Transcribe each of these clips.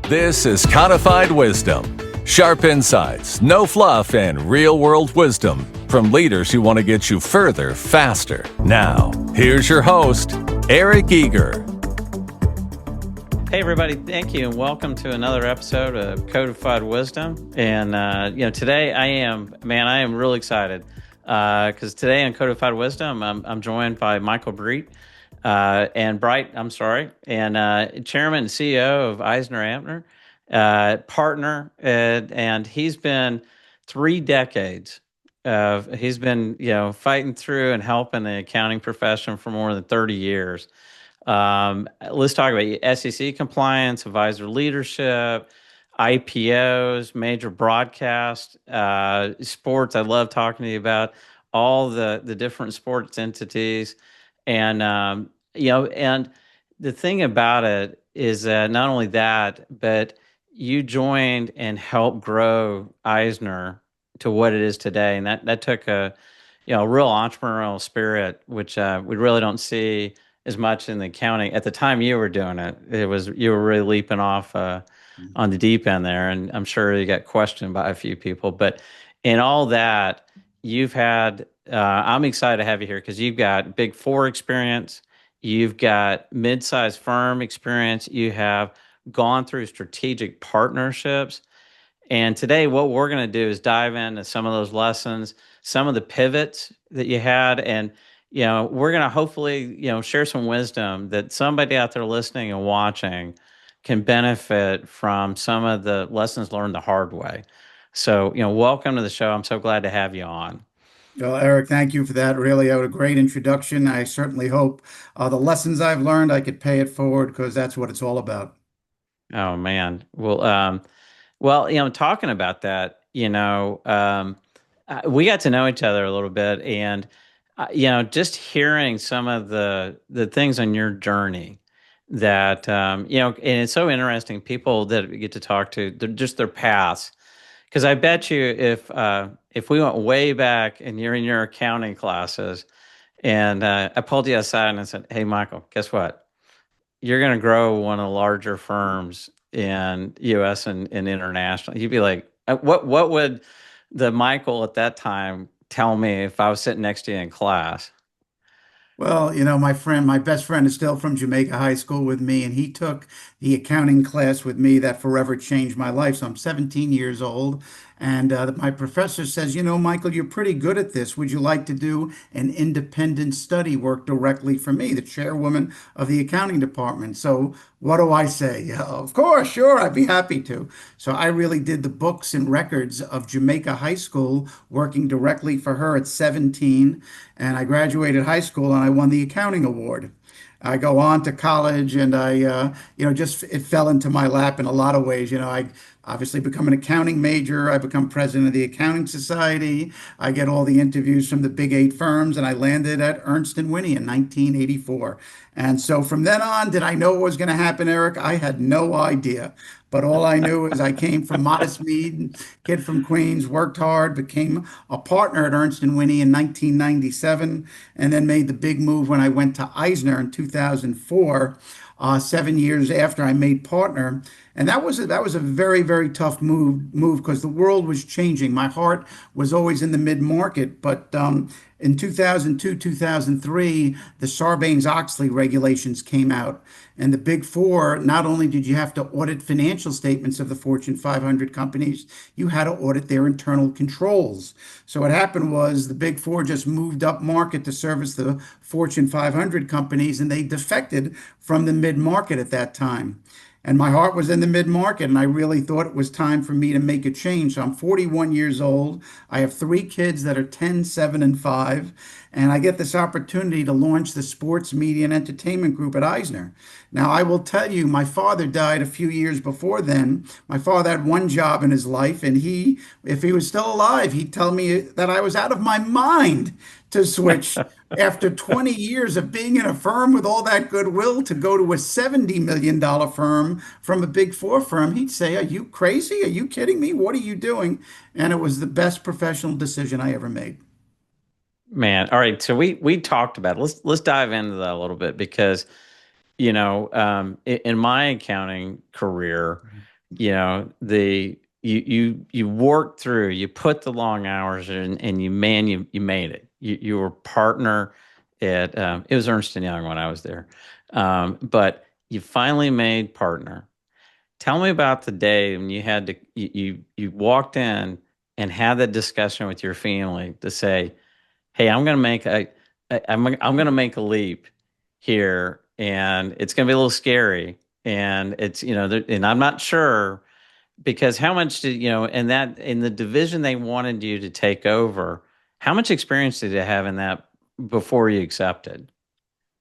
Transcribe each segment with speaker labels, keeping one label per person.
Speaker 1: This is Codified Wisdom. Sharp insights, no fluff, and real-world wisdom from leaders who want to get you further, faster. Now, here's your host, Eric Eager.
Speaker 2: Hey, everybody. Thank you, and welcome to another episode of Codified Wisdom. And, today I am really excited because today on Codified Wisdom, I'm joined by Michael Breit, and Chairman and CEO of Eisner, partner, and he's been 3 decades. He's been, fighting through and helping the accounting profession for more than 30 years. Let's talk about SEC compliance, advisor leadership, IPOs, major broadcast, sports. I love talking to you about all the different sports entities. And, and the thing about it is that not only that, but you joined and helped grow Eisner to what it is today. And that took a real entrepreneurial spirit, which we really don't see as much in the accounting. At the time you were doing it, you were really leaping off on the deep end there, and I'm sure you got questioned by a few people. But in all that, you've had. I'm excited to have you here because you've got Big Four experience, you've got mid-sized firm experience, you have gone through strategic partnerships, and today what we're going to do is dive into some of those lessons, some of the pivots that you had, and we're going to hopefully, share some wisdom that somebody out there listening and watching can benefit from some of the lessons learned the hard way. So, welcome to the show. I'm so glad to have you on.
Speaker 3: Well, Eric, thank you for that. Really, a great introduction. I certainly hope the lessons I've learned, I could pay it forward because that's what it's all about.
Speaker 2: Oh, man. Talking about that, we got to know each other a little bit, and just hearing some of the things on your journey that and it's so interesting. People that we get to talk to, just their paths. Because I bet you, if we went way back and you're in your accounting classes, and I pulled you aside and I said, "Hey, Michael, guess what? You're going to grow one of the larger firms in U.S. and international." You'd be like, "What would the Michael at that time tell me if I was sitting next to you in class?"
Speaker 3: Well, my best friend is still from Jamaica High School with me, and he took the accounting class with me that forever changed my life. So I'm 17 years old, and my professor says, Michael, you're pretty good at this. Would you like to do an independent study work directly for me, the chairwoman of the accounting department? So what do I say? Yeah, of course, sure, I'd be happy to. So I really did the books and records of Jamaica High School, working directly for her at 17. And I graduated high school and I won the accounting award. I go on to college and just it fell into my lap in a lot of ways. I obviously become an accounting major. I become president of the Accounting Society. I get all the interviews from the big 8 firms, and I landed at Ernst and Whinney in 1984. And so from then on, did I know what was going to happen, Eric? I had no idea. But all I knew is I came from modest mead, kid from Queens, worked hard, became a partner at Ernst and Whinney in 1997, and then made the big move when I went to Eisner in 2004, 7 years after I made partner. And that was a very, very tough move because the world was changing. My heart was always in the mid market, but in 2002, 2003, the Sarbanes-Oxley regulations came out. And the Big Four, not only did you have to audit financial statements of the Fortune 500 companies, you had to audit their internal controls. So what happened was the Big Four just moved up market to service the Fortune 500 companies, and they defected from the mid market at that time. And my heart was in the mid market, and I really thought it was time for me to make a change. So I'm 41 years old. I have 3 kids that are 10, 7, and 5. And I get this opportunity to launch the sports media and entertainment group at Eisner. Now, I will tell you, my father died a few years before then. My father had one job in his life, and if he was still alive, he'd tell me that I was out of my mind to switch after 20 years of being in a firm with all that goodwill to go to a $70 million firm from a Big Four firm. He'd say, "Are you crazy? Are you kidding me? What are you doing?" And it was the best professional decision I ever made.
Speaker 2: Man, all right. So we talked about it. Let's dive into that a little bit because in my accounting career, you worked through, you put the long hours in, and you made it. You were partner at it was Ernst and Young when I was there, but you finally made partner. Tell me about the day when you had to you walked in and had that discussion with your family to say, "Hey, I'm gonna make a leap here, and it's gonna be a little scary, and and I'm not sure." Because how much did in the division they wanted you to take over, how much experience did you have in that before you accepted?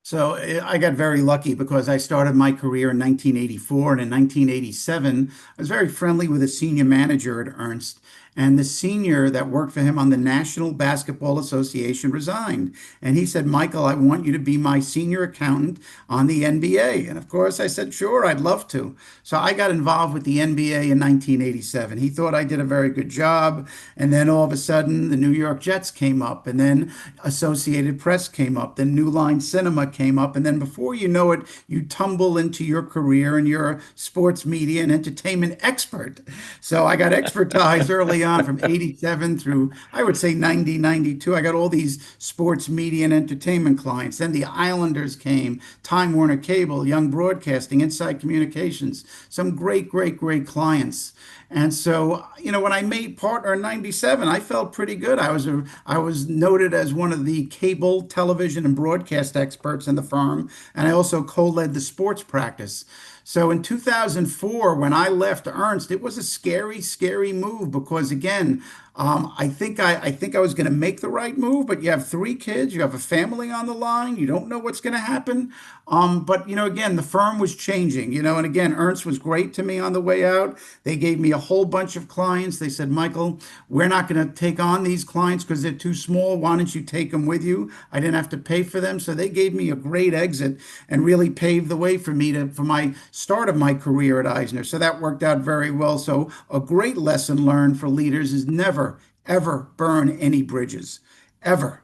Speaker 3: So I got very lucky because I started my career in 1984, and in 1987, I was very friendly with a senior manager at Ernst. And the senior that worked for him on the National Basketball Association resigned. And he said, Michael, I want you to be my senior accountant on the NBA. And of course, I said, sure, I'd love to. So I got involved with the NBA in 1987. He thought I did a very good job. And then all of a sudden, the New York Jets came up. And then Associated Press came up, then New Line Cinema came up, and then before you know it, you tumble into your career and you're a sports media and entertainment expert. So I got expertise early on from 87 through, I would say 90, 92. I got all these sports media and entertainment clients. Then the Islanders came, Time Warner Cable, Young Broadcasting, Inside Communications, some great, great, great clients. And so, when I made partner in 97, I felt pretty good. I was noted as one of the cable, television, and broadcast experts in the firm, and I also co-led the sports practice. So in 2004, when I left Ernst, it was a scary, scary move because again, I think I was going to make the right move, but you have three kids, you have a family on the line, you don't know what's going to happen. But again, the firm was changing, and again, Ernst was great to me on the way out. They gave me a whole bunch of clients. They said, Michael, we're not going to take on these clients because they're too small. Why don't you take them with you? I didn't have to pay for them. So they gave me a great exit and really paved the way for me for my start of my career at Eisner. So that worked out very well. So a great lesson learned for leaders is never, ever burn any bridges, ever.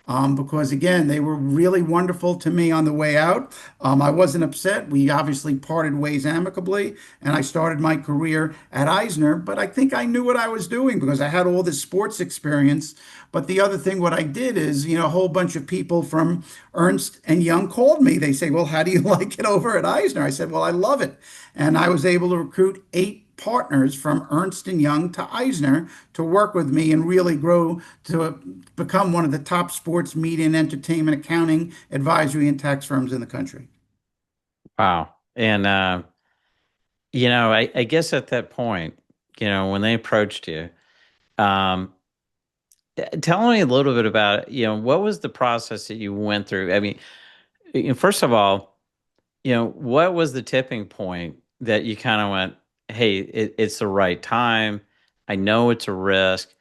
Speaker 3: Because again, they were really wonderful to me on the way out. I wasn't upset. We obviously parted ways amicably, and I started my career at Eisner. But I think I knew what I was doing because I had all this sports experience. But the other thing, what I did is, a whole bunch of people from Ernst and Young called me. They say, "Well, how do you like it over at Eisner?" I said, "Well, I love it," and I was able to recruit 8 partners from Ernst and Young to Eisner to work with me and really grow to become one of the top sports media and entertainment accounting advisory and tax firms in the country.
Speaker 2: Wow. And I guess at that point, when they approached you, um, tell me a little bit about, what was the process that you went through? I mean, first of all, what was the tipping point that you kind of went, hey, it's the right time. I know it's a risk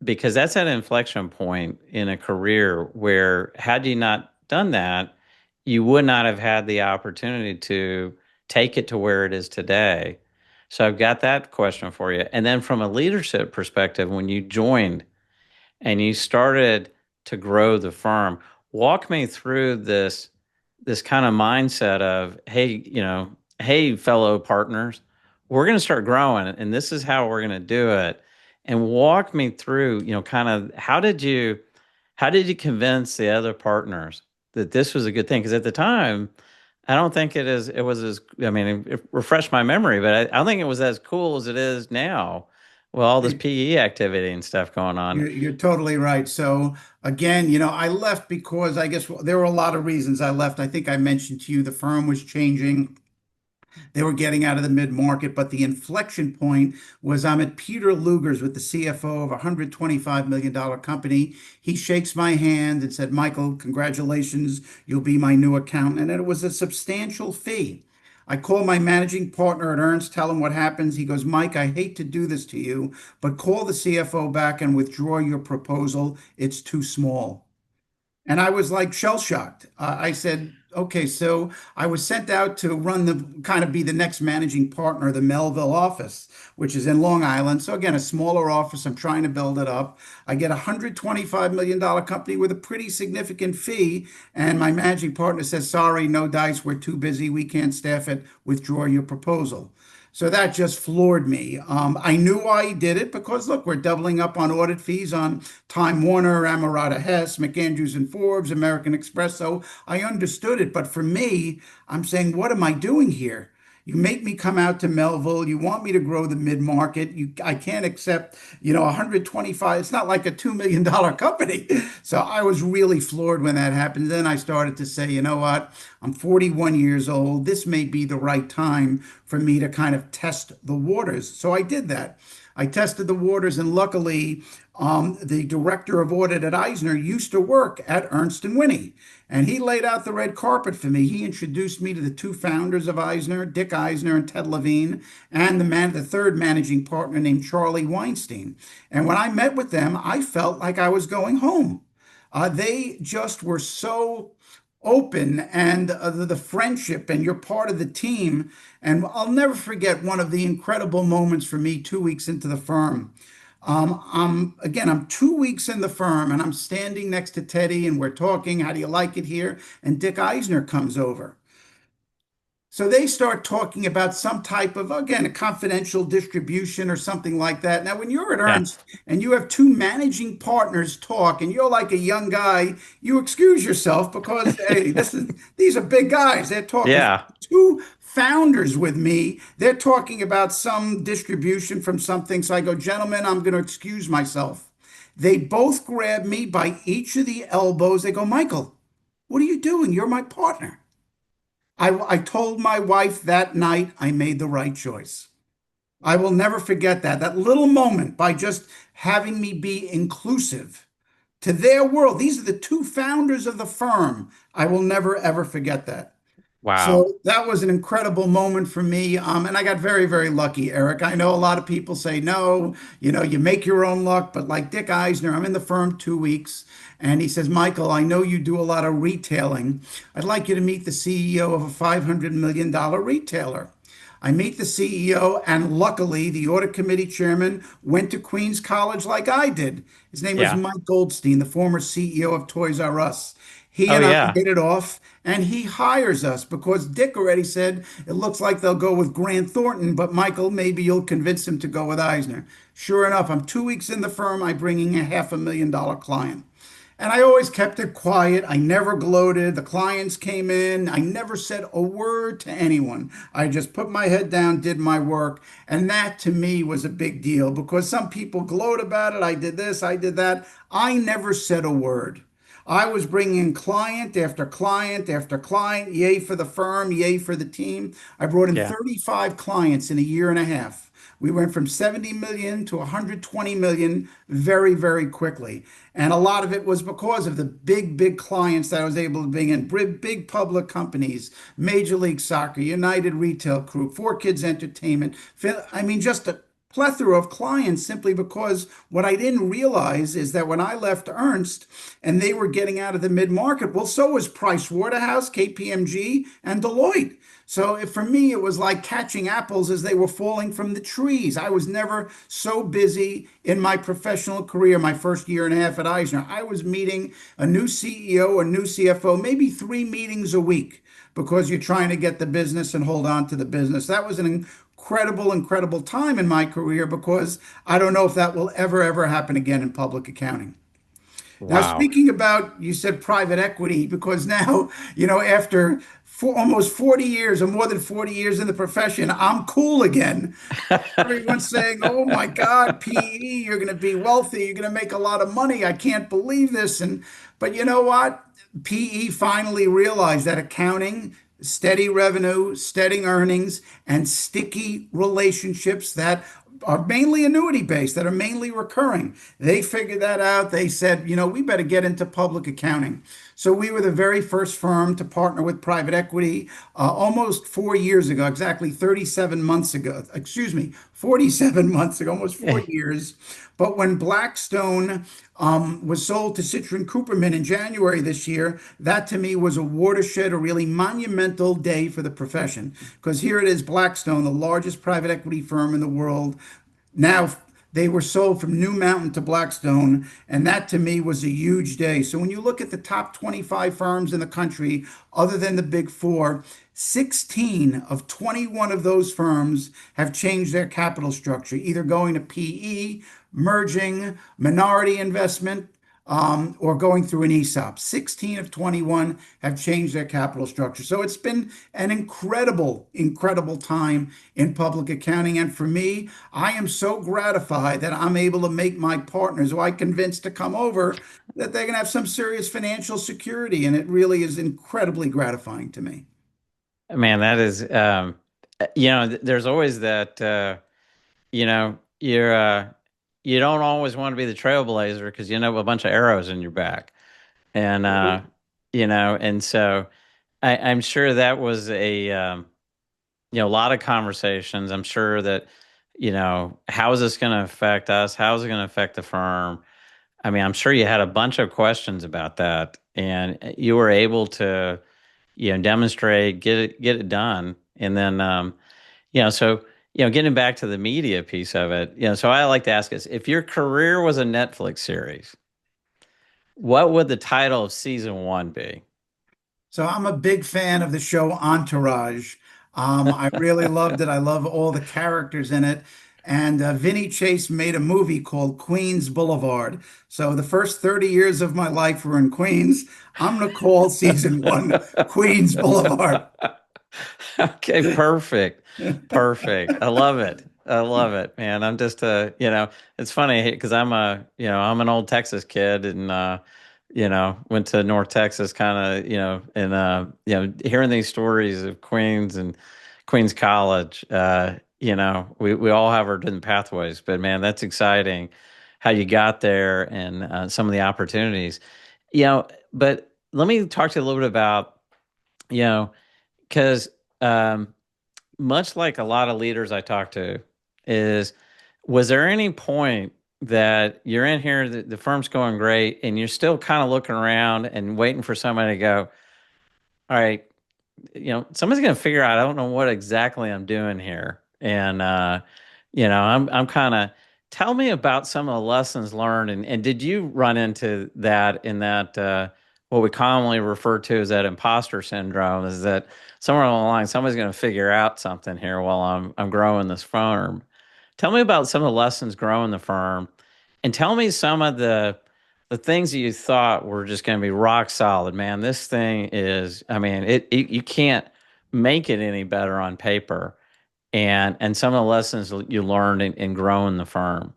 Speaker 2: because that's that inflection point in a career where had you not done that, you would not have had the opportunity to take it to where it is today. So I've got that question for you. And then from a leadership perspective, when you joined and you started to grow the firm, walk me through this kind of mindset of, hey, hey, fellow partners, we're going to start growing and this is how we're going to do it. And walk me through, kind of how did you convince the other partners that this was a good thing? Because at the time, I don't think it was as, I mean, it refreshed my memory, but I don't think it was as cool as it is now with all this PE activity and stuff going on.
Speaker 3: You're totally right. So again, I left because I guess there were a lot of reasons I left. I think I mentioned to you the firm was changing. They were getting out of the mid-market, but the inflection point was I'm at Peter Luger's with the CFO of a $125 million company. He shakes my hand and said, Michael, congratulations, you'll be my new accountant. And it was a substantial fee. I call my managing partner at Ernst, tell him what happens. He goes, Mike, I hate to do this to you, but call the CFO back and withdraw your proposal. It's too small. And I was like shell shocked. I said, okay, so I was sent out to run the kind of be the next managing partner of the Melville office, which is in Long Island. So again, a smaller office. I'm trying to build it up. I get a $125 million company with a pretty significant fee. And my managing partner says, sorry, no dice. We're too busy. We can't staff it. Withdraw your proposal. So that just floored me. I knew why he did it because look, we're doubling up on audit fees on Time Warner, Amarada Hess, McAndrews and Forbes, American Express. So I understood it. But for me, I'm saying, what am I doing here? You make me come out to Melville. You want me to grow the mid-market. I can't accept, 125. It's not like a $2 million company. So I was really floored when that happened. Then I started to say, you know what? I'm 41 years old. This may be the right time for me to kind of test the waters. So I did that. I tested the waters, and luckily, the director of audit at Eisner used to work at Ernst and Winnie, and he laid out the red carpet for me. He introduced me to the two founders of Eisner, Dick Eisner and Ted Levine, and the third managing partner named Charlie Weinstein. And when I met with them, I felt like I was going home. They just were so open, and the friendship, and you're part of the team. And I'll never forget one of the incredible moments for me 2 weeks into the firm. I'm 2 weeks in the firm, and I'm standing next to Teddy, and we're talking, how do you like it here? And Dick Eisner comes over. So they start talking about some type of, again, a confidential distribution or something like that. Now, when you're at
Speaker 2: Yeah.
Speaker 3: Ernst and you have two managing partners talk and you're like a young guy, you excuse yourself because, hey, these are big guys. They're talking.
Speaker 2: Yeah.
Speaker 3: Two founders with me. They're talking about some distribution from something. So I go, gentlemen, I'm going to excuse myself. They both grab me by each of the elbows. They go, Michael, what are you doing? You're my partner. I told my wife that night I made the right choice. I will never forget that little moment by just having me be inclusive to their world. These are the two founders of the firm. I will never, ever forget that.
Speaker 2: Wow.
Speaker 3: So that was an incredible moment for me. And I got very, very lucky, Eric. I know a lot of people say, no, you make your own luck. But like Dick Eisner, I'm in the firm 2 weeks. And he says, Michael, I know you do a lot of retailing. I'd like you to meet the CEO of a $500 million retailer. I meet the CEO, and luckily, the audit committee chairman went to Queens College like I did. His name was
Speaker 2: Yeah.
Speaker 3: Mike Goldstein, the former CEO of Toys R Us. He
Speaker 2: Oh,
Speaker 3: and I
Speaker 2: yeah.
Speaker 3: hit it off, and he hires us because Dick already said it looks like they'll go with Grant Thornton, but Michael, maybe you'll convince him to go with Eisner. Sure enough, I'm 2 weeks in the firm. I'm bringing a $500,000 client. And I always kept it quiet. I never gloated. The clients came in. I never said a word to anyone. I just put my head down, did my work. And that to me was a big deal because some people gloat about it. I did this, I did that. I never said a word. I was bringing client after client after client, yay for the firm, yay for the team. I brought in
Speaker 2: Yeah.
Speaker 3: 35 clients in a year and a half. We went from 70 million to 120 million very, very quickly. And a lot of it was because of the big, big clients that I was able to bring in, big public companies, Major League Soccer, United Retail Group, 4Kids Entertainment. I mean, just a plethora of clients simply because what I didn't realize is that when I left Ernst and they were getting out of the mid-market, well, so was Price Waterhouse, KPMG, and Deloitte. So for me, it was like catching apples as they were falling from the trees. I was never so busy in my professional career, my first year and a half at Eisner. I was meeting a new CEO, a new CFO, maybe 3 meetings a week because you're trying to get the business and hold on to the business. That was an incredible, incredible time in my career because I don't know if that will ever happen again in public accounting. Now,
Speaker 2: Wow.
Speaker 3: speaking about, you said private equity, because now, after almost 40 years or more than 40 years in the profession, I'm cool again. Everyone's saying, oh my God, PE, you're going to be wealthy, you're going to make a lot of money. I can't believe this. But you know what? PE finally realized that accounting, steady revenue, steady earnings, and sticky relationships that are mainly annuity based, that are mainly recurring. They figured that out. They said, we better get into public accounting. So we were the very first firm to partner with private equity almost 4 years ago, exactly 37 months ago. Excuse me, 47 months ago, almost 4 years. But when Blackstone was sold to Citrin Cooperman in January this year, that to me was a watershed, a really monumental day for the profession. Because here it is, Blackstone, the largest private equity firm in the world. Now, they were sold from New Mountain to Blackstone, and that to me was a huge day. So when you look at the top 25 firms in the country, other than the big four, 16 of 21 of those firms have changed their capital structure, either going to PE, merging, minority investment, or going through an ESOP. 16 of 21 have changed their capital structure. So it's been an incredible, incredible time in public accounting. And for me, I am so gratified that I'm able to make my partners, who I convinced to come over, that they're going to have some serious financial security. And it really is incredibly gratifying to me.
Speaker 2: Man, that is, there's always that, you don't always want to be the trailblazer because you know a bunch of arrows in your back, and and so I'm sure that was a lot of conversations. I'm sure that, how is this going to affect us? How is it going to affect the firm? I mean, I'm sure you had a bunch of questions about that, and you were able to, demonstrate, get it done, and then, so getting back to the media piece of it, so I like to ask is, if your career was a Netflix series, what would the title of season one be?
Speaker 3: So I'm a big fan of the show Entourage. I really loved it. I love all the characters in it. And Vinny Chase made a movie called Queens Boulevard. So the first 30 years of my life were in Queens. I'm going to call season one Queens Boulevard.
Speaker 2: Okay, perfect. Perfect. I love it. I love it, man. I'm just it's funny because I'm an old Texas kid and went to North Texas kind of, and hearing these stories of Queens and Queens College, we all have our different pathways, but man, that's exciting how you got there and some of the opportunities. But let me talk to you a little bit about, you know, because much like a lot of leaders I talk to, is was there any point that you're in here, the firm's going great, and you're still kind of looking around and waiting for somebody to go, all right, somebody's going to figure out, I don't know what exactly I'm doing here. And, I'm kind of, tell me about some of the lessons learned. And did you run into that in that, what we commonly refer to as that imposter syndrome, is that somewhere along the line, somebody's going to figure out something here while I'm growing this firm. Tell me about some of the lessons growing the firm, and tell me some of the things that you thought were just going to be rock solid. Man, this thing is, I mean, you can't make it any better on paper. And some of the lessons you learned in growing the firm.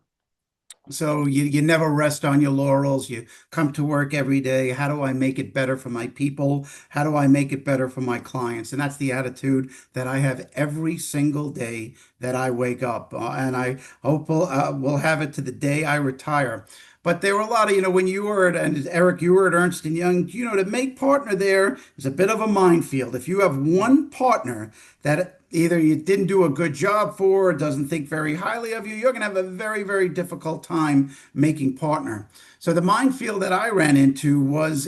Speaker 3: So you never rest on your laurels. You come to work every day. How do I make it better for my people? How do I make it better for my clients? And that's the attitude that I have every single day that I wake up. And I hope we'll have it to the day I retire. But there were a lot of, when you were at, and Eric, you were at Ernst& Young, to make partner there is a bit of a minefield. If you have one partner that either you didn't do a good job for or doesn't think very highly of you, you're going to have a very, very difficult time making partner. So the minefield that I ran into was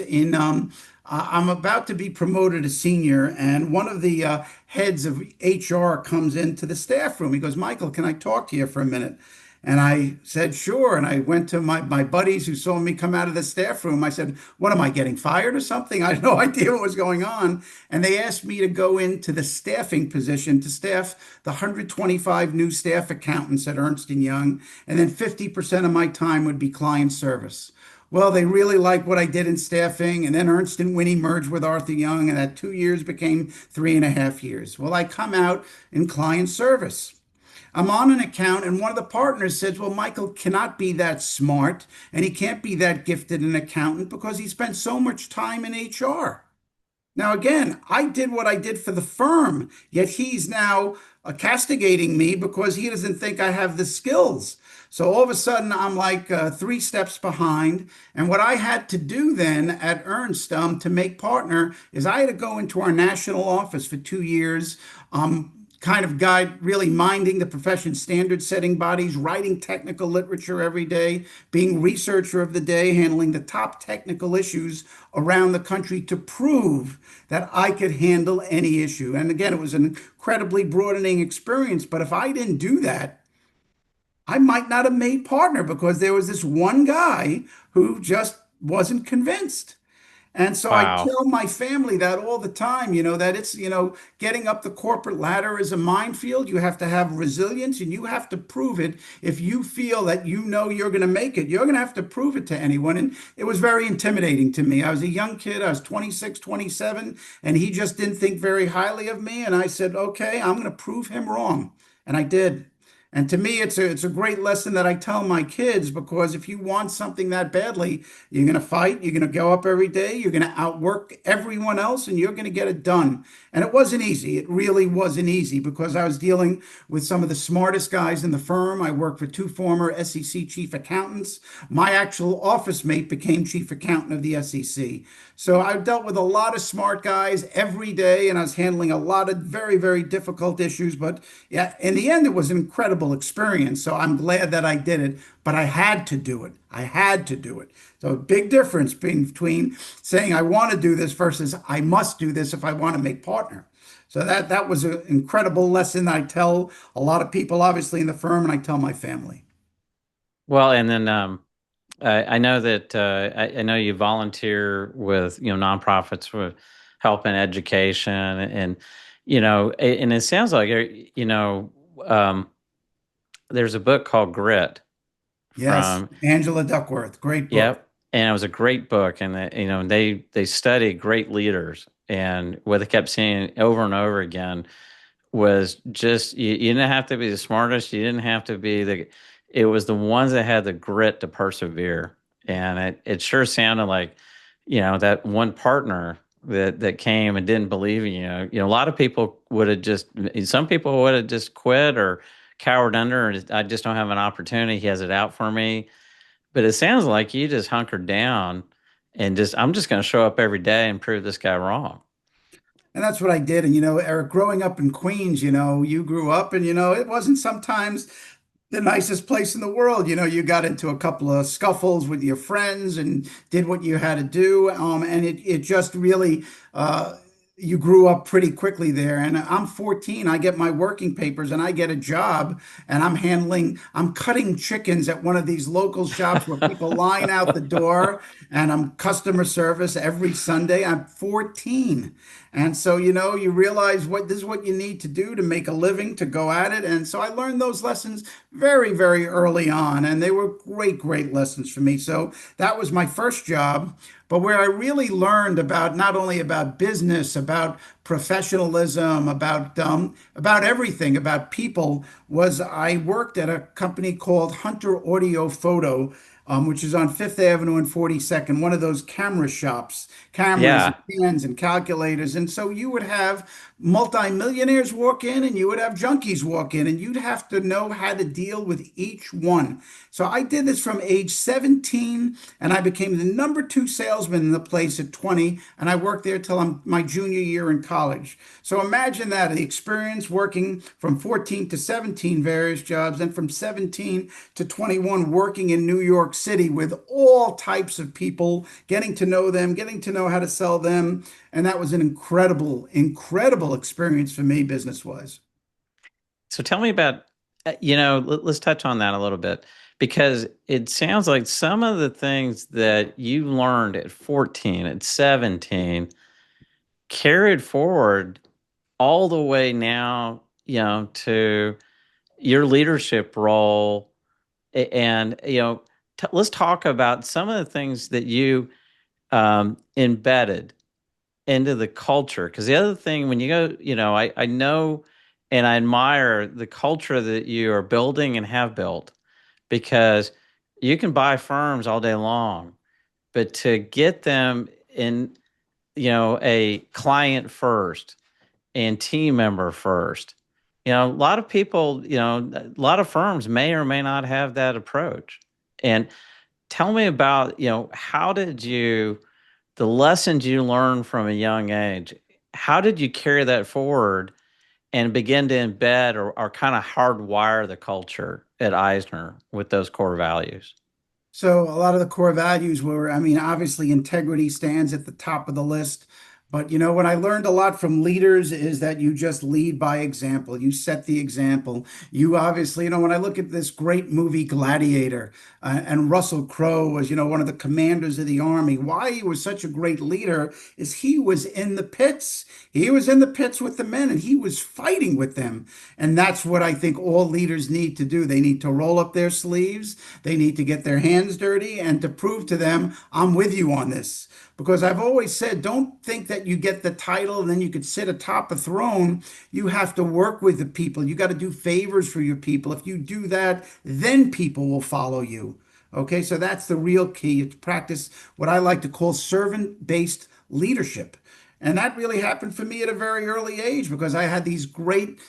Speaker 3: I'm about to be promoted to senior, and one of the heads of HR comes into the staff room. He goes, Michael, can I talk to you for a minute? And I said, sure. And I went to my buddies who saw me come out of the staff room. I said, what am I getting fired or something? I had no idea what was going on. And they asked me to go into the staffing position to staff the 125 new staff accountants at Ernst& Young. And then 50% of my time would be client service. Well, they really liked what I did in staffing. And then Ernst and Winnie merged with Arthur Young, and that 2 years became 3.5 years. Well, I come out in client service. I'm on an account, and one of the partners says, well, Michael cannot be that smart and he can't be that gifted an accountant because he spent so much time in HR. Now, again, I did what I did for the firm, yet he's now castigating me because he doesn't think I have the skills. So all of a sudden, I'm like 3 steps behind. And what I had to do then at Ernst to make partner is I had to go into our national office for 2 years. Kind of guide, really minding the profession standard setting bodies, writing technical literature every day, being researcher of the day, handling the top technical issues around the country to prove that I could handle any issue. And again, it was an incredibly broadening experience. But if I didn't do that, I might not have made partner because there was this one guy who just wasn't convinced. And so I
Speaker 2: Wow.
Speaker 3: tell my family that all the time, that it's, getting up the corporate ladder is a minefield. You have to have resilience and you have to prove it. If you feel that you're going to make it, you're going to have to prove it to anyone. And it was very intimidating to me. I was a young kid. I was 26, 27, and he just didn't think very highly of me. And I said, okay, I'm going to prove him wrong. And I did. And to me, it's a great lesson that I tell my kids because if you want something that badly, you're going to fight, you're going to go up every day, you're going to outwork everyone else, and you're going to get it done. And it wasn't easy. It really wasn't easy because I was dealing with some of the smartest guys in the firm. I worked for two former SEC chief accountants. My actual office mate became chief accountant of the SEC. So I dealt with a lot of smart guys every day, and I was handling a lot of very, very difficult issues. But yeah, in the end, it was an incredible experience. So I'm glad that I did it, but I had to do it. I had to do it. So a big difference between saying I want to do this versus I must do this if I want to make partner. So that was an incredible lesson I tell a lot of people, obviously, in the firm, and I tell my family.
Speaker 2: Well, and then I know that I know you volunteer with nonprofits with help in education, and and it sounds like um, there's a book called Grit
Speaker 3: Yes,
Speaker 2: from
Speaker 3: Angela Duckworth, great book.
Speaker 2: Yep, and it was a great book, and they studied great leaders, and what they kept saying over and over again was just you didn't have to be the smartest, you didn't have to be the. It was the ones that had the grit to persevere, and it sure sounded like that one partner that came and didn't believe in you. A lot of people would have just some people would have just quit or cowered under, and I just don't have an opportunity. He has it out for me, but it sounds like you just hunkered down and I'm just going to show up every day and prove this guy wrong.
Speaker 3: And that's what I did. And, Eric, growing up in Queens, you grew up and, it wasn't sometimes the nicest place in the world. You got into a couple of scuffles with your friends and did what you had to do. And it just really, you grew up pretty quickly there. And I'm 14, I get my working papers and I get a job and I'm cutting chickens at one of these local shops where people line out the door and I'm customer service every Sunday. I'm 14. And so, you realize this is what you need to do to make a living, to go at it. And so I learned those lessons very, very early on. And they were great, great lessons for me. So that was my first job. But where I really learned about not only about business, about professionalism, about everything, about people, was I worked at a company called Hunter Audio Photo, which is on Fifth Avenue and 42nd, one of those camera shops, cameras and
Speaker 2: Yeah.
Speaker 3: pens and calculators. And so you would have multimillionaires walk in and you would have junkies walk in, and you'd have to know how to deal with each one. So I did this from age 17, and I became the number two salesman in the place at 20, and I worked there till my junior year in college. So imagine that, the experience working from 14 to 17, various jobs, and from 17 to 21 working in New York City with all types of people, getting to know them, getting to know how to sell them. And that was an incredible, incredible experience for me business wise.
Speaker 2: So tell me about, let's touch on that a little bit because it sounds like some of the things that you learned at 14, at 17, carried forward all the way now, to your leadership role. And, let's talk about some of the things that you embedded into the culture. Because the other thing, when you go, I know and I admire the culture that you are building and have built because you can buy firms all day long, but to get them in, a client first and team member first, a lot of people, a lot of firms may or may not have that approach. And tell me about, how did you, the lessons you learned from a young age, how did you carry that forward and begin to embed or kind of hardwire the culture at Eisner with those core values?
Speaker 3: So a lot of the core values were, I mean, obviously integrity stands at the top of the list, But what I learned a lot from leaders is that you just lead by example. You set the example. You obviously, when I look at this great movie Gladiator, and Russell Crowe was, one of the commanders of the army. Why he was such a great leader is he was in the pits. He was in the pits with the men and he was fighting with them. And that's what I think all leaders need to do. They need to roll up their sleeves. They need to get their hands dirty and to prove to them, I'm with you on this. Because I've always said, don't think that you get the title and then you could sit atop a throne. You have to work with the people. You got to do favors for your people. If you do that, then people will follow you. Okay, so that's the real key. To practice what I like to call servant-based leadership. And that really happened for me at a very early age because I had these great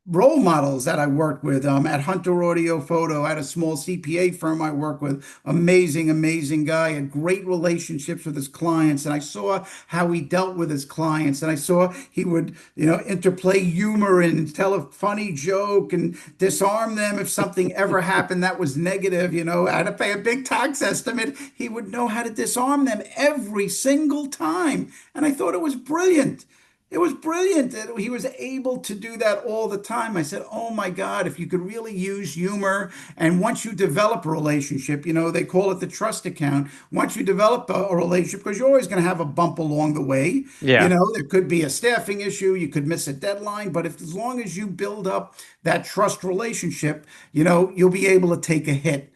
Speaker 3: role models that I worked with at Hunter Audio Photo. I had a small CPA firm I worked with. Amazing, amazing guy. Had great relationships with his clients. And I saw how he dealt with his clients. And I saw he would, interplay humor and tell a funny joke and disarm them if something ever happened that was negative. I had to pay a big tax estimate. He would know how to disarm them every single time. And I thought it was brilliant. It was brilliant that he was able to do that all the time. I said, oh my God, if you could really use humor, and once you develop a relationship, they call it the trust account. Once you develop a relationship, because you're always going to have a bump along the way,
Speaker 2: Yeah.
Speaker 3: there could be a staffing issue, you could miss a deadline, but if as long as you build up that trust relationship, you'll be able to take a hit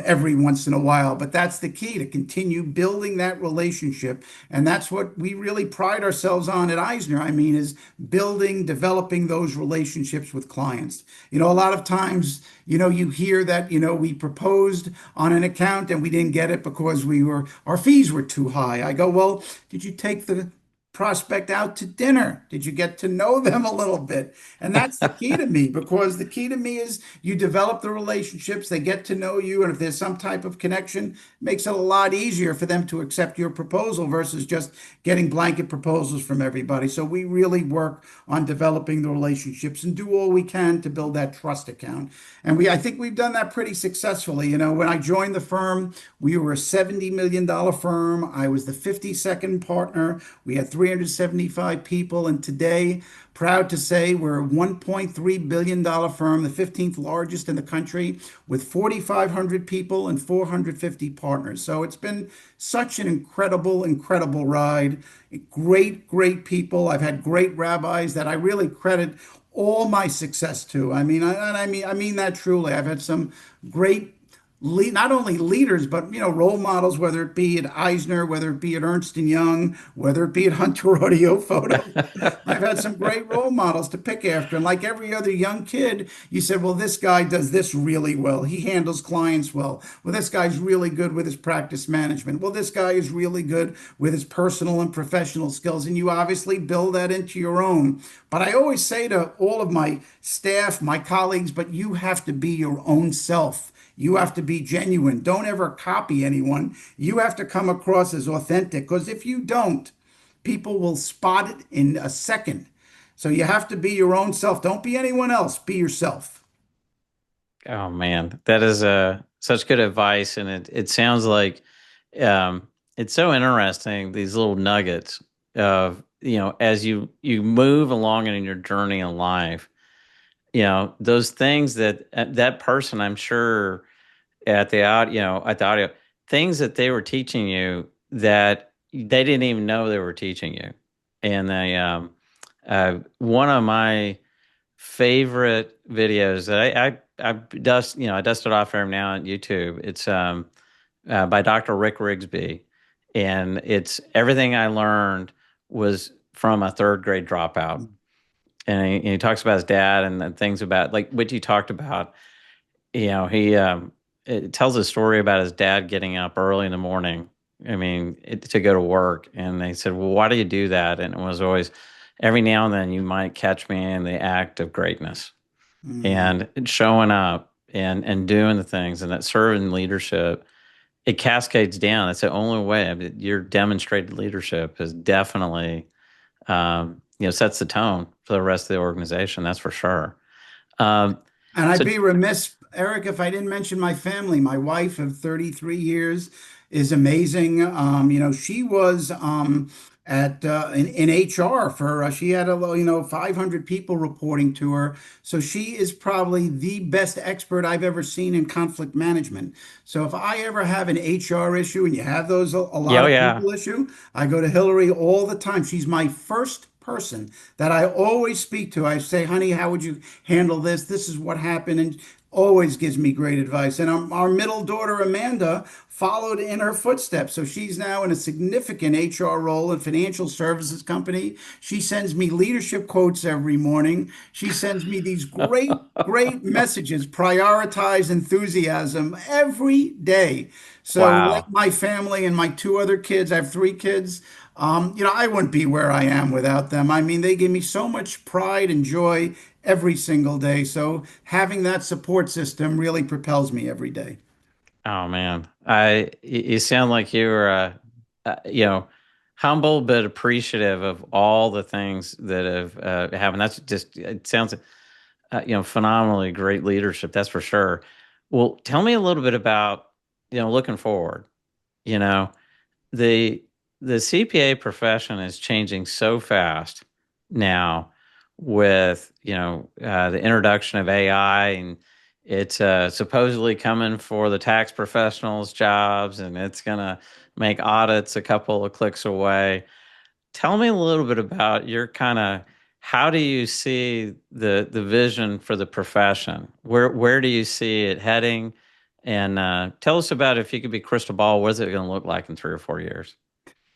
Speaker 3: every once in a while. But that's the key to continue building that relationship. And that's what we really pride ourselves on at Eisner. I mean, is building, developing those relationships with clients. A lot of times, you hear that, we proposed on an account and we didn't get it because our fees were too high. I go, well, did you take the prospect out to dinner? Did you get to know them a little bit? And that's the key to me, because the key to me is you develop the relationships, they get to know you, and if there's some type of connection, it makes it a lot easier for them to accept your proposal versus just getting blanket proposals from everybody. So we really work on developing the relationships and do all we can to build that trust account. And I think we've done that pretty successfully. When I joined the firm, we were a $70 million firm. I was the 52nd partner. We had 375 people, and today, proud to say, we're a $1.3 billion firm, the 15th largest in the country, with 4,500 people and 450 partners. So it's been such an incredible, incredible ride. Great, great people. I've had great rabbis that I really credit all my success to. I mean that truly. I've had some great not only leaders, but role models, whether it be at Eisner, whether it be at Ernst& Young, whether it be at Hunter Audio Photo. I've had some great role models to pick after. And like every other young kid, you said, well, this guy does this really well. He handles clients well. Well, this guy's really good with his practice management. Well, this guy is really good with his personal and professional skills. And you obviously build that into your own. But I always say to all of my staff, my colleagues, but you have to be your own self. You have to be genuine. Don't ever copy anyone. You have to come across as authentic, because if you don't, people will spot it in a second. So you have to be your own self. Don't be anyone else. Be yourself.
Speaker 2: Oh man, that is such good advice, and it sounds like it's so interesting, these little nuggets of as you move along in your journey in life, those things that that person, I'm sure, at the audio, things that they were teaching you that they didn't even know they were teaching you. And one of my favorite videos that I dusted off every now on YouTube. It's by Dr. Rick Rigsby, and it's everything I learned was from a third grade dropout. And he talks about his dad and the things about, like what you talked about. He it tells a story about his dad getting up early in the morning. I mean, to go to work, and they said, "Well, why do you do that?" And it was always, every now and then you might catch me in the act of greatness,
Speaker 3: Mhm.
Speaker 2: and showing up and doing the things, and that serving leadership, it cascades down. It's the only way. I mean, your demonstrated leadership is definitely sets the tone for the rest of the organization. That's for sure. Um,
Speaker 3: And I'd
Speaker 2: so
Speaker 3: be remiss, Eric, if I didn't mention my family. My wife of 33 years is amazing. She was at in HR for she had 500 people reporting to her. So she is probably the best expert I've ever seen in conflict management. So if I ever have an HR issue, and you have those a
Speaker 2: Yeah,
Speaker 3: lot
Speaker 2: oh,
Speaker 3: of
Speaker 2: yeah.
Speaker 3: people issue, I go to Hillary all the time. She's my first person that I always speak to. I say, honey, how would you handle this? This is what happened. And always gives me great advice. And our middle daughter, Amanda, followed in her footsteps. So she's now in a significant HR role in financial services company. She sends me leadership quotes every morning. She sends me these great messages, prioritize enthusiasm every day. So like
Speaker 2: Wow.
Speaker 3: my family and my two other kids, I have three kids. I wouldn't be where I am without them. I mean, they give me so much pride and joy every single day. So having that support system really propels me every day.
Speaker 2: Oh man, you sound like you were, humble but appreciative of all the things that have happened. That's just it sounds, phenomenally great leadership. That's for sure. Well, tell me a little bit about, looking forward. You know, the the CPA profession is changing so fast now with the introduction of AI, and it's supposedly coming for the tax professionals' jobs, and it's gonna make audits a couple of clicks away. Tell me a little bit about your kind of how do you see the vision for the profession? Where do you see it heading? And tell us about if you could be crystal ball, what is it going to look like in 3 or 4 years?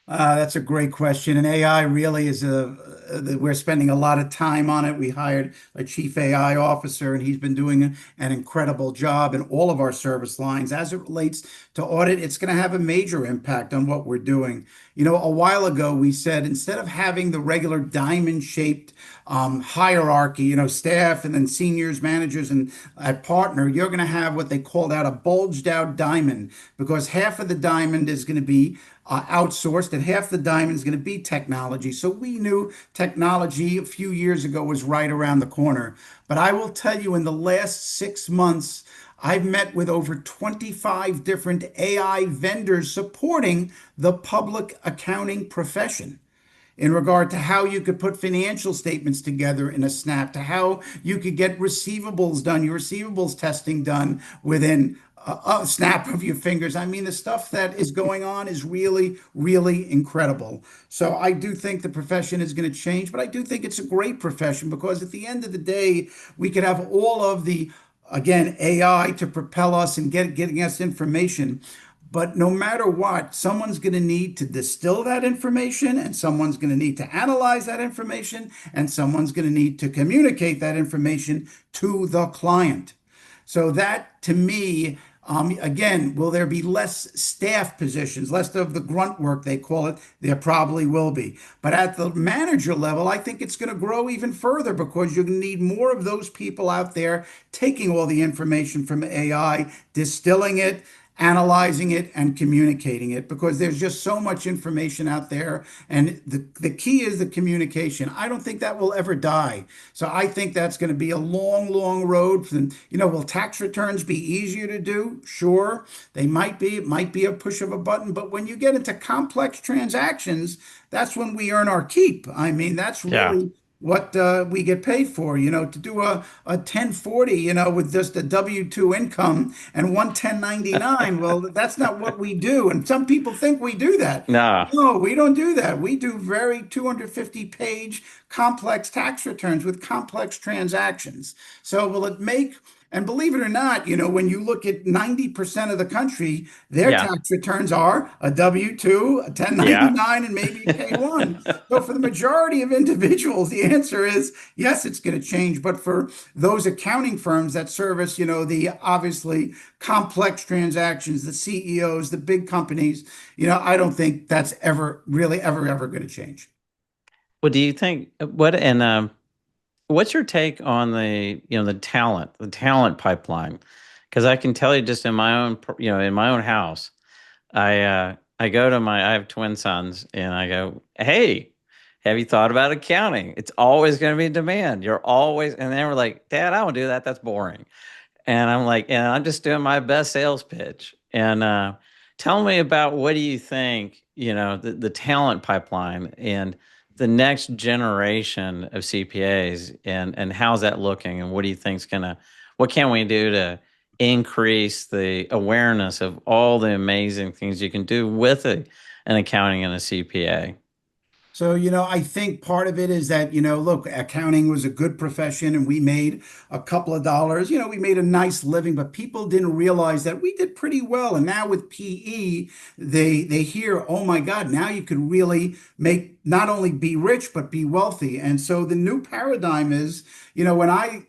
Speaker 3: That's a great question. And AI really is we're spending a lot of time on it. We hired a chief AI officer, and he's been doing an incredible job in all of our service lines. As it relates to audit, it's going to have a major impact on what we're doing. A while ago, we said instead of having the regular diamond-shaped hierarchy, staff and then seniors, managers, and a partner, you're going to have what they called out a bulged out diamond because half of the diamond is going to be outsourced, and half the diamond is going to be technology. So we knew technology a few years ago was right around the corner. But I will tell you, in the last 6 months, I've met with over 25 different AI vendors supporting the public accounting profession in regard to how you could put financial statements together in a snap, to how you could get receivables done, your receivables testing done within a snap of your fingers. I mean, the stuff that is going on is really, really incredible. So I do think the profession is going to change, but I do think it's a great profession because at the end of the day, we could have all of the, again, AI to propel us and getting us information. But no matter what, someone's going to need to distill that information, and someone's going to need to analyze that information, and someone's going to need to communicate that information to the client. So that to me, again, will there be less staff positions, less of the grunt work they call it? There probably will be. But at the manager level, I think it's going to grow even further because you're going to need more of those people out there taking all the information from AI, distilling it, analyzing it, and communicating it because there's just so much information out there. And the key is the communication. I don't think that will ever die. So I think that's going to be a long, long road. And, will tax returns be easier to do? Sure, they might be. It might be a push of a button. But when you get into complex transactions, that's when we earn our keep. I mean, that's
Speaker 2: Yeah.
Speaker 3: really what we get paid for, to do a 1040, with just a W-2 income and one 1099. Well, that's not what we do. And some people think we do that.
Speaker 2: No.
Speaker 3: No, we don't do that. We do very 250-page complex tax returns with complex transactions. So will it make, and believe it or not, when you look at 90% of the country, their
Speaker 2: Yeah.
Speaker 3: tax returns are a W-2, a
Speaker 2: Yeah.
Speaker 3: 1099, and maybe a K-1. So for the majority of individuals, the answer is yes, it's going to change. But for those accounting firms that service, the obviously complex transactions, the CEOs, the big companies, I don't think that's ever really ever going to change.
Speaker 2: What do you think? What's your take on the talent pipeline? Because I can tell you, just in my own, in my own house, I go to I have twin sons, and I go, hey, have you thought about accounting? It's always going to be in demand. You're always, and they were like, Dad, I don't do that. That's boring. And I'm like, and I'm just doing my best sales pitch. And Tell me about what do you think, the talent pipeline and the next generation of CPAs and how's that looking and what do you think's what can we do to increase the awareness of all the amazing things you can do with an accounting and a CPA?
Speaker 3: So, I think part of it is that, look, accounting was a good profession and we made a couple of dollars. We made a nice living, but people didn't realize that we did pretty well. And now with PE, they hear, oh my God, now you could really make not only be rich, but be wealthy. And so the new paradigm is, when I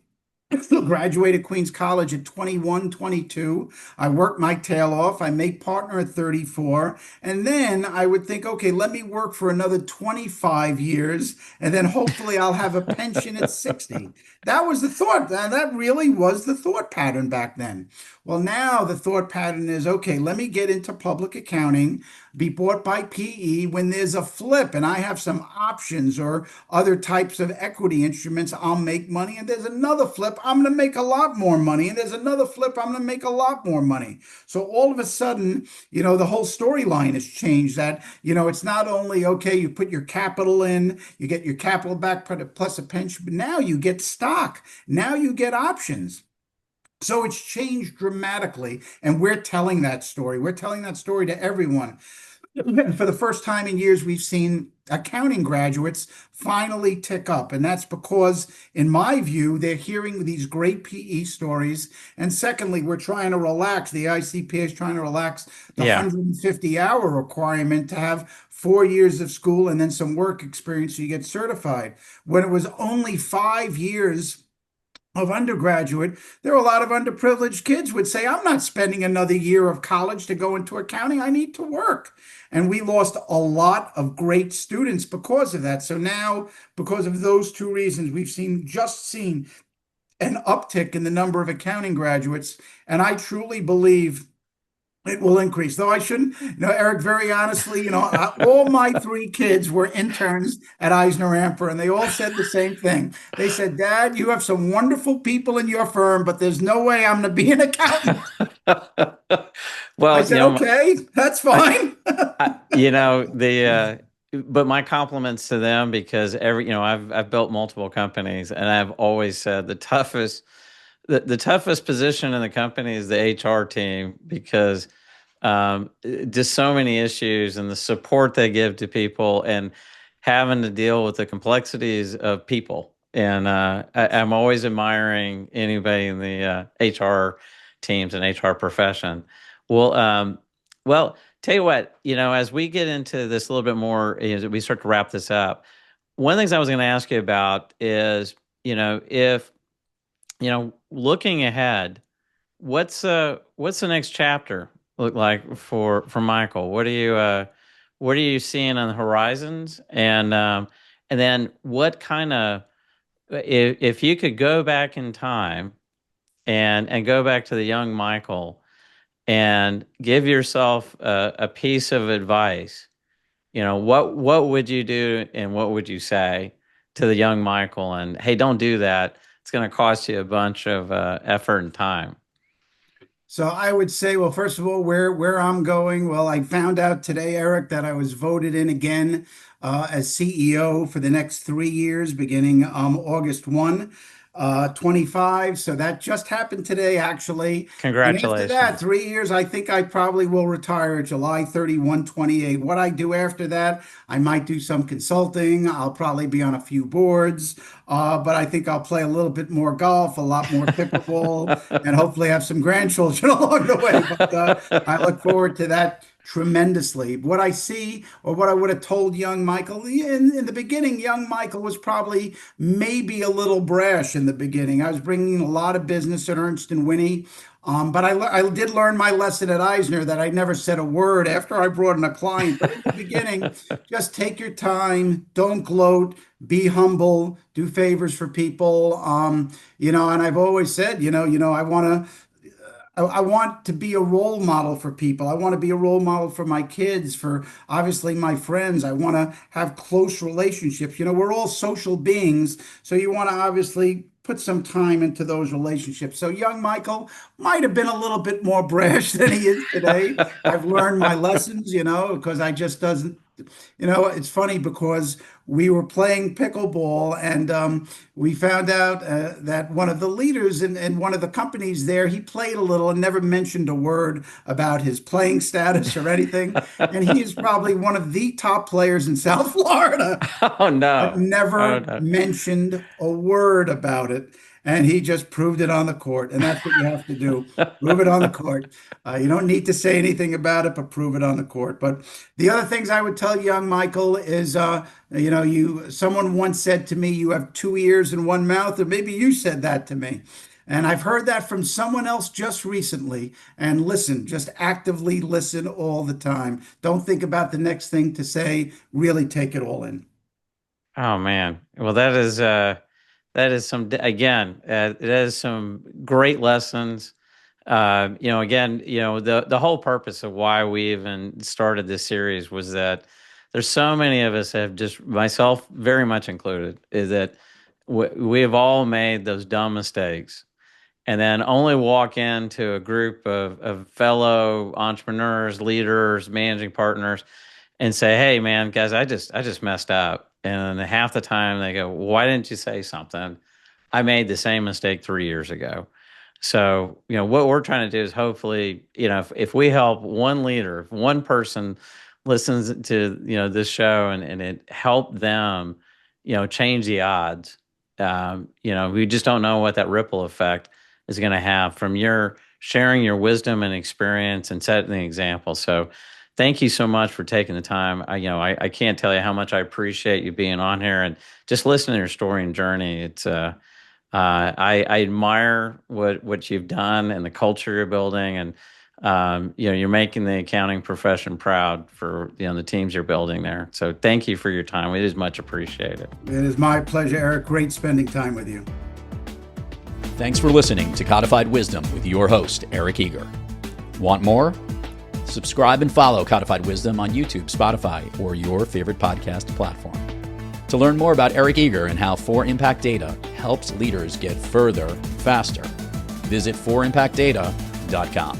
Speaker 3: graduated Queens College at 21, 22. I worked my tail off. I make partner at 34. And then I would think, okay, let me work for another 25 years, and then hopefully I'll have a pension at 60. That was the thought. That really was the thought pattern back then. Well, now the thought pattern is, okay, let me get into public accounting, be bought by PE. When there's a flip and I have some options or other types of equity instruments, I'll make money. And there's another flip, I'm going to make a lot more money. And there's another flip, I'm going to make a lot more money. So all of a sudden, the whole storyline has changed that, it's not only, okay, you put your capital in, you get your capital back plus a pension, but now you get stock. Now you get options. So it's changed dramatically, and we're telling that story. We're telling that story to everyone. And for the first time in years, we've seen accounting graduates finally tick up. And that's because, in my view, they're hearing these great PE stories. And secondly, we're trying to relax. The ICPA is trying to relax the
Speaker 2: Yeah.
Speaker 3: 150-hour requirement to have 4 years of school and then some work experience so you get certified. When it was only 5 years of undergraduate, there are a lot of underprivileged kids would say, I'm not spending another year of college to go into accounting. I need to work. And we lost a lot of great students because of that. So now, because of those two reasons, we've seen an uptick in the number of accounting graduates. And I truly believe it will increase, though I shouldn't, Eric, very honestly, all my three kids were interns at Eisner Amper, and they all said the same thing. They said, Dad, you have some wonderful people in your firm, but there's no way I'm going to be an accountant.
Speaker 2: Well,
Speaker 3: I said, okay, that's fine.
Speaker 2: but my compliments to them because I've built multiple companies and I've always said the toughest position in the company is the HR team because just so many issues and the support they give to people and having to deal with the complexities of people. And I'm always admiring anybody in the HR teams and HR profession. Well, tell you what, as we get into this a little bit more, as we start to wrap this up, one of the things I was going to ask you about is, if looking ahead, what's the next chapter look like for Michael? What are you seeing on the horizons? And then what kind of if you could go back in time and go back to the young Michael and give yourself a piece of advice, what would you do and what would you say to the young Michael? And hey, don't do that. It's going to cost you a bunch of effort and time.
Speaker 3: So I would say, well, first of all, where I'm going, well, I found out today, Eric, that I was voted in again as CEO for the next 3 years, beginning August 1, 25. So that just happened today, actually. And after that,
Speaker 2: Congratulations.
Speaker 3: 3 years, I think I probably will retire July 31, 28. What I do after that, I might do some consulting. I'll probably be on a few boards, but I think I'll play a little bit more golf, a lot more pickleball, and hopefully have some grandchildren along the way. But I look forward to that tremendously. What I see, or what I would have told young Michael in the beginning, young Michael was probably maybe a little brash in the beginning. I was bringing a lot of business at Ernst and Winnie. But I did learn my lesson at Eisner that I never said a word after I brought in a client. But in the beginning, just take your time, don't gloat, be humble, do favors for people. And I've always said, I want to be a role model for people. I want to be a role model for my kids, for obviously my friends. I want to have close relationships. We're all social beings, so you want to obviously put some time into those relationships. So young Michael might have been a little bit more brash than he is today. I've learned my lessons, because I just doesn't, it's funny because we were playing pickleball and we found out that one of the leaders in one of the companies there, he played a little and never mentioned a word about his playing status or anything. And he is probably one of the top players in South Florida,
Speaker 2: Oh
Speaker 3: but
Speaker 2: no. Oh
Speaker 3: never
Speaker 2: no.
Speaker 3: mentioned a word about it. And he just proved it on the court. And that's what you have to do. Prove it on the court. You don't need to say anything about it, but prove it on the court. But the other things I would tell young Michael is, someone once said to me, you have two ears and one mouth, or maybe you said that to me. And I've heard that from someone else just recently. And listen, just actively listen all the time. Don't think about the next thing to say. Really take it all in.
Speaker 2: Oh man. Well, that is some again. That is some great lessons. Again, the whole purpose of why we even started this series was that there's so many of us have just myself very much included is that we have all made those dumb mistakes and then only walk into a group of fellow entrepreneurs, leaders, managing partners and say, "Hey, man, guys, I just messed up." And half the time they go, "Why didn't you say something? I made the same mistake 3 years ago." So, what we're trying to do is hopefully, if we help one leader, if one person listens to, this show and it helped them, change the odds. We just don't know what that ripple effect is going to have from your sharing your wisdom and experience and setting the example. So thank you so much for taking the time. I can't tell you how much I appreciate you being on here and just listening to your story and journey. It's, I admire what you've done and the culture you're building, and you're making the accounting profession proud for the teams you're building there. So thank you for your time. It is much appreciated.
Speaker 3: It is my pleasure, Eric. Great spending time with you.
Speaker 4: Thanks for listening to Codified Wisdom with your host, Eric Eager. Want more? Subscribe and follow Codified Wisdom on YouTube, Spotify, or your favorite podcast platform. To learn more about Eric Eager and how 4Impact Data helps leaders get further, faster, visit 4impactdata.com.